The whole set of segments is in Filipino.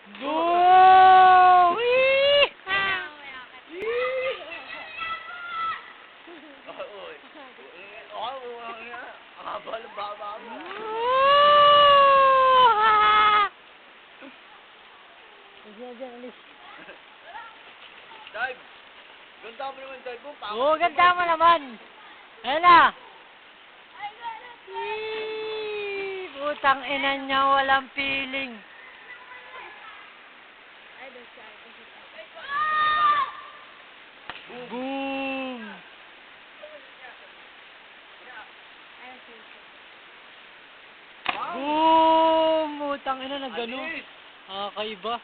Boom! Wee! Dive! Ganda mo naman, dive mo. Oo, ganda mo naman. Ayun na. Wee! Putang ina niya, walang feeling. Boom! Boom! Putang ina, nagano. Kakaiba.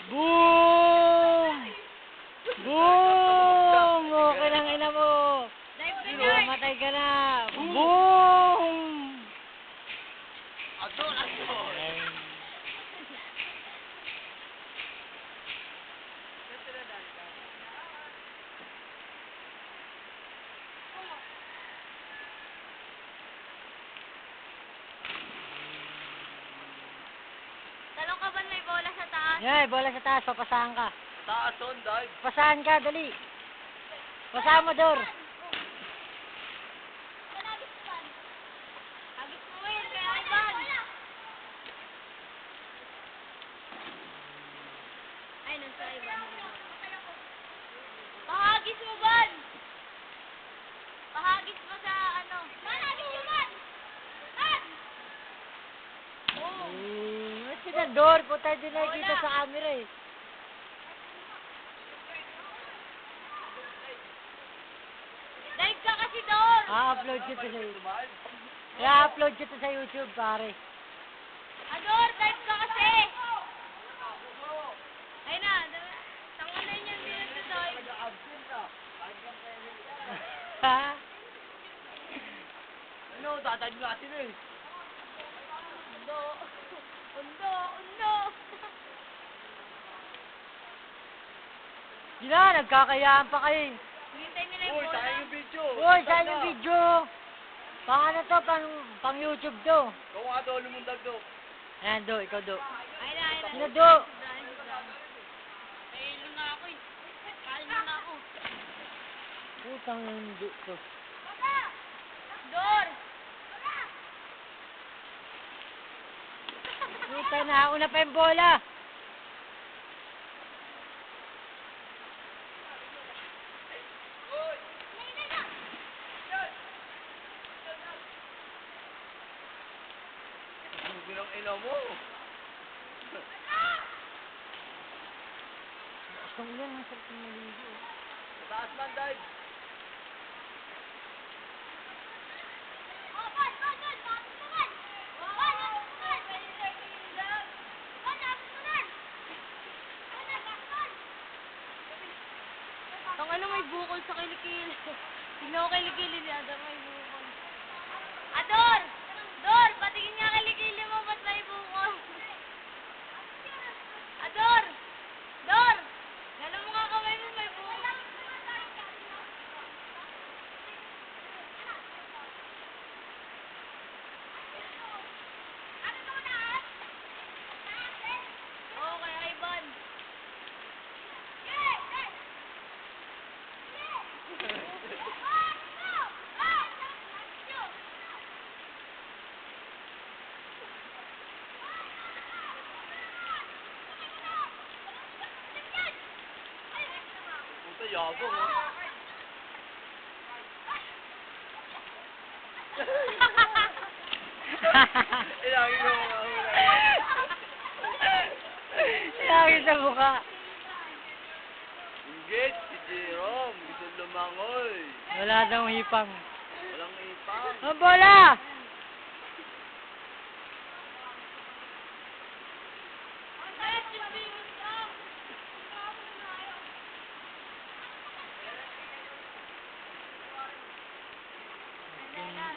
Boom! Boom! Okay lang ina mo. Mamatay ka na. Boom! Adol! Talong ka ba may bola sa taas? Yeah, bola sa taas, papasahan ka. Taas on, dive! Pasahan ka, dali. Pasahan mo, Dor. Agis mo yun, kaya Ivan. Ay, nasa Ivan. Pahagis mo, Van. Pahagis mo sa ano. Pahagis mo, Van. Van. Oh. Sina Dor, puta din nakikita sa camera eh. Dive ka kasi, Dor. I-upload kita sa YouTube. I-upload kita sa YouTube, pare. Ador, dive ka kasi. Ay na, tanga na niya dito, dive. Ha? Ano, dadive natin eh. Undo. Undo, undo. Yun na, nagkakayaan pa kayo. Hintay nila yung Uy, bola. sayang yung video. Uy, saan yung video? Pang ano to, pang YouTube to. Kung nga daw lumundag daw. Ayan, Do, ikaw Do. Ay na, ay na. Sino Do? Ay, luna ako eh. Kain muna ako. Putang hindi to. Dor! Puta na, una pa yung bola. Ang ginang ina mo. Gusto mo yan, masarap yung maligo. Taas lang, dive. Ang ano may bukol sa kilikili. Tignan ko kilikili niya, Ador may bukol. Ador! Dor! Patingin nga kilikili mo, ba't may bukol? Ador! Dor! Gano'n mo nga kamay mo, may bukol. Oo, kaya Ivan. Puta, yabong oh. Ilangin ko mga Lagi sa mukha. Ingit, si Jerome. Gusto lumangoy. Wala daw hipang. Walang ipang. Ang bola!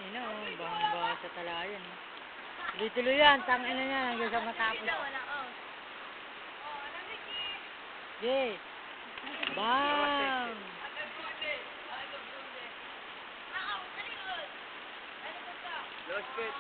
Ino, bang sa talayan. Tuloy-tuloy yan, tangin na yan hanggang sa matapos. Wala, oh. Okay. Bang! Last bit.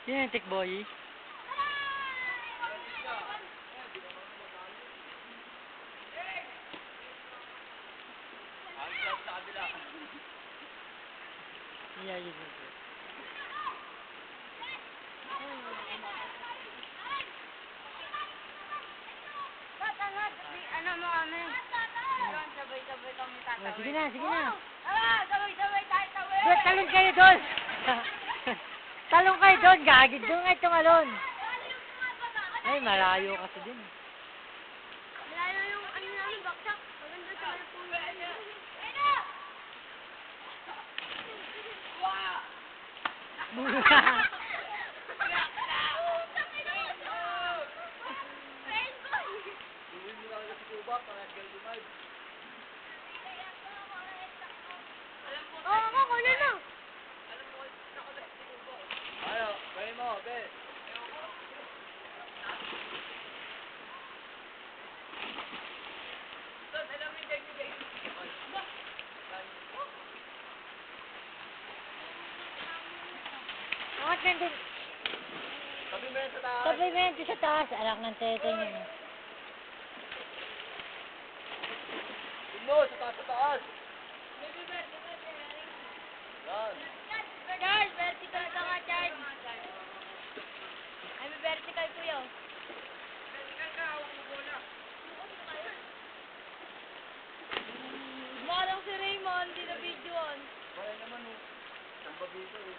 Sino yung tikboy? Hanggang sa kabila. Yeah, yun yun. Ano mo kami? Sabay-sabay kami Oh, tatawid. sige na, sige na. Sabay-sabay tayo tawid. Doon, talon kayo doon! Talon kayo doon, gagid. Doon nga tumalon. Ay, malayo kasi din. Malayo yung ano namin, baksak. Maganda sa may puno. Gawin mo lang sa kuba para galunad. Oo, ako, kunin mo. Ayo, gawin mo, be. Angat na doon. Sabi mo yan sa taas. Sabay mo yan doon sa taas. Alak ng teteng yun. Tulo, sa taas, sa taas. Yan. Charles, vertical ka nga, Charles. Ay, may vertical ko yun. Marang si Raymond, di na videoan. Kaya naman, oh. Ang babito, eh.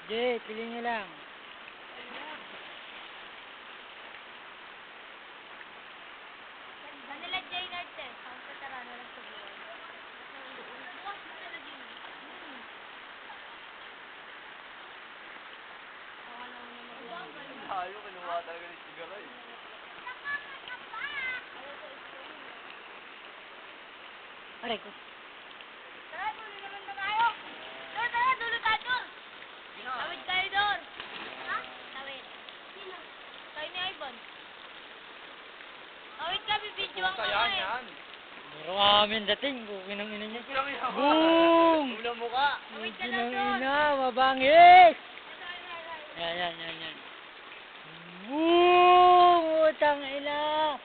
Jay, pili nyo lang. Manila Jaynard eh. Ang katara na lang sa buwan. Bukas Manila Jaynard. Tayo, kinuha talaga ni Sigara, eh. Aray ko. Tara, dulo naman na tayo. Tara, dulo tayo, Dor. Tawid kayo, Dor. Ha? Tawid. Sino? Kayo ni Ivan. Tawid ka, bibidyoan ka Kaya nga eh. yan. Meron kami dating. Bukin ng ina niya. Kulang yan. Boom! Ulang mukha. Tawid ka Bukin lang, ng Dor. ina. Mabangis! Yan. Boom! Utang ina!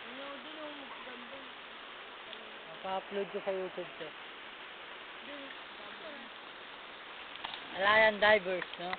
Ano, dun yung ganda. Mapa-upload ko sa YouTube to. Dun. Alayan Divers, no?